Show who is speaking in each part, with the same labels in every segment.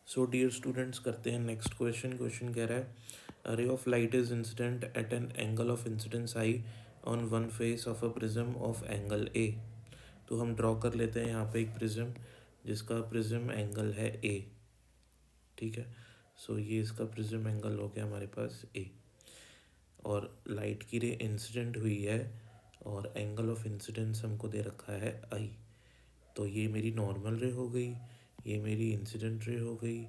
Speaker 1: So dear students, करते हैं next question. Question कह रहा है, a ray of light is incident at an angle of incidence I on one face of a prism of angle A. तो हम draw कर लेते हैं यहाँ पे एक प्रिज्म जिसका प्रिज्म एंगल है ए। ठीक है, सो ये इसका प्रिज्म एंगल हो गया हमारे पास ए, और लाइट की रे इंसिडेंट हुई है और एंगल ऑफ इंसिडेंस हमको दे रखा है आई। तो ये मेरी नॉर्मल रे हो गई, ये मेरी इंसिडेंट रे हो गई।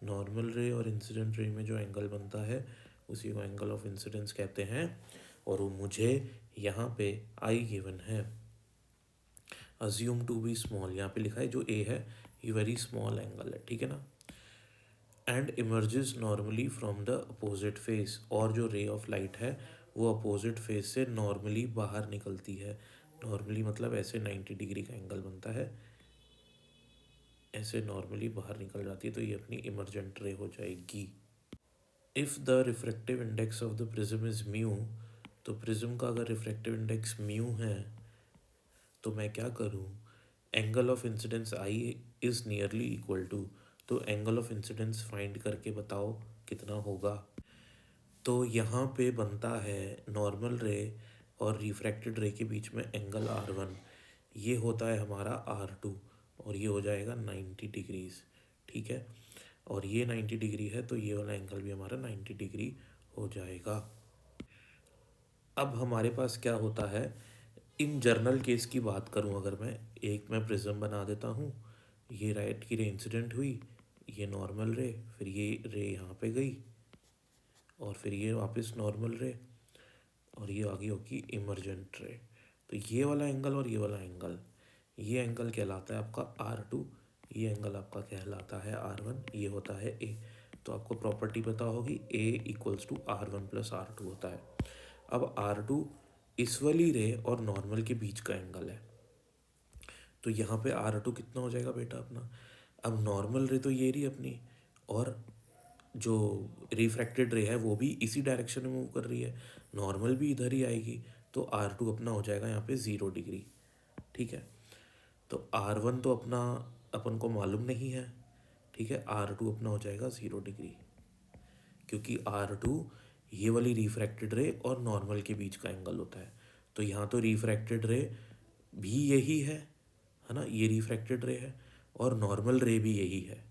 Speaker 1: नॉर्मल रे और इंसिडेंट रे में जो एंगल बनता है उसी को एंगल ऑफ इंसिडेंस कहते हैं, और वो मुझे यहाँ पे आई गिवन है। अज्यूम टू बी स्मॉल, यहाँ पे लिखा है जो ए है ये वेरी स्मॉल एंगल है, ठीक है ना। And emerges normally from the opposite face, और जो रे ऑफ लाइट है वो अपोजिट फेस से नॉर्मली बाहर निकलती है। नॉर्मली मतलब ऐसे 90 डिग्री का एंगल बनता है, ऐसे नॉर्मली बाहर निकल जाती है, तो ये अपनी इमर्जेंट रे हो जाएगी। If the refractive index of the prism is mu, तो प्रिज्म का अगर रिफ्रैक्टिव इंडेक्स म्यू है तो मैं क्या करूँ, angle of incidence I is nearly equal to, तो एंगल ऑफ इंसिडेंस फाइंड करके बताओ कितना होगा। तो यहाँ पे बनता है नॉर्मल रे और रिफ्रैक्टेड रे के बीच में एंगल R1, ये होता है हमारा R2, और ये हो जाएगा 90 डिग्रीज। ठीक है, और ये 90 डिग्री है तो ये वाला एंगल भी हमारा 90 डिग्री हो जाएगा। अब हमारे पास क्या होता है, इन जर्नल केस की बात करूं अगर मैं प्रिज्म बना देता हूं, ये राइट की रे इंसिडेंट हुई, ये नॉर्मल रे, फिर ये रे यहाँ पे गई, और फिर ये वापस नॉर्मल रे, और ये आगे होगी इमरजेंट रे। तो ये वाला एंगल और ये वाला एंगल, ये एंगल कहलाता है आपका R2, ये एंगल आपका कहलाता है R1, ये होता है ए। तो आपको प्रॉपर्टी पता होगी A equals to R1 plus R2 होता है। अब R2 इस वाली रे और नॉर्मल के बीच का एंगल है, तो यहाँ पे R2 कितना हो जाएगा बेटा अपना। अब नॉर्मल रे तो ये रही अपनी, और जो रिफ्रैक्टेड रे है वो भी इसी डायरेक्शन में मूव कर रही है, नॉर्मल भी इधर ही आएगी, तो R2 अपना हो जाएगा यहाँ पे 0 डिग्री। ठीक है, तो R1 तो अपना अपन को मालूम नहीं है, ठीक है, R2 अपना हो जाएगा 0 डिग्री, क्योंकि R2 ये वाली रिफ्रैक्टेड रे और नॉर्मल के बीच का एंगल होता है। तो यहाँ तो रिफ्रैक्टेड रे भी यही है ना, ये रिफ्रैक्टेड रे है, और नॉर्मल रे भी यही है,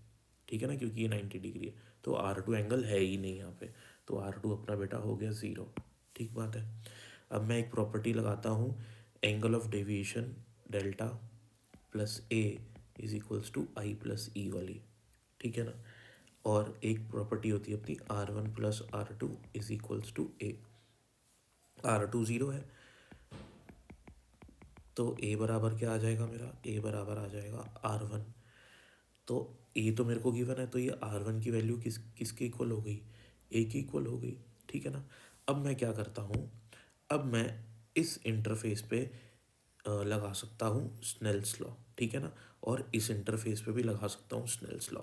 Speaker 1: ठीक है ना, क्योंकि ये 90 डिग्री है, तो R2 एंगल है ही नहीं यहाँ पे, तो R2 अपना बेटा हो गया 0। ठीक बात है। अब मैं एक प्रॉपर्टी लगाता हूँ, angle of deviation delta plus A is equals to I plus E वाली, ठीक है ना। और एक प्रॉपर्टी होती है अपनी R1 plus R2 is equals to A. R2 0 है तो ए बराबर क्या आ जाएगा मेरा, ए बराबर आ जाएगा R1। तो ए तो मेरे को गिवन है, तो ये R1 की वैल्यू किसके इक्वल हो गई, ए की इक्वल हो गई, ठीक है ना। अब मैं क्या करता हूँ, अब मैं इस इंटरफेस पे लगा सकता हूँ स्नेल्स लॉ, ठीक है ना, और इस इंटरफेस पे भी लगा सकता हूँ स्नेल्स लॉ।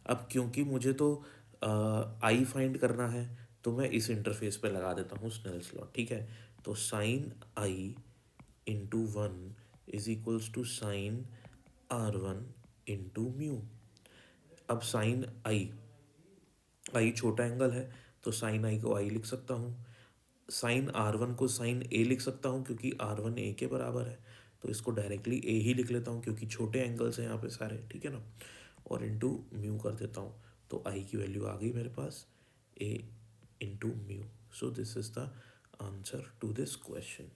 Speaker 1: अब क्योंकि मुझे तो आई फाइंड करना है, तो मैं इस इंटरफेस पे लगा देता हूँ स्नेल्स लॉ, ठीक है। तो sine I into 1 is equals to sine R1 into mu. अब साइन आई, आई छोटा एंगल है तो साइन आई को आई लिख सकता हूँ, साइन R1 को साइन ए लिख सकता हूँ क्योंकि R1 ए के बराबर है, तो इसको डायरेक्टली ए ही लिख लेता हूँ क्योंकि छोटे एंगल्स हैं यहाँ पे सारे, ठीक है ना, और इंटू म्यू कर देता हूँ, तो आई की वैल्यू आ गई मेरे पास A into mu. So this is the answer to this question.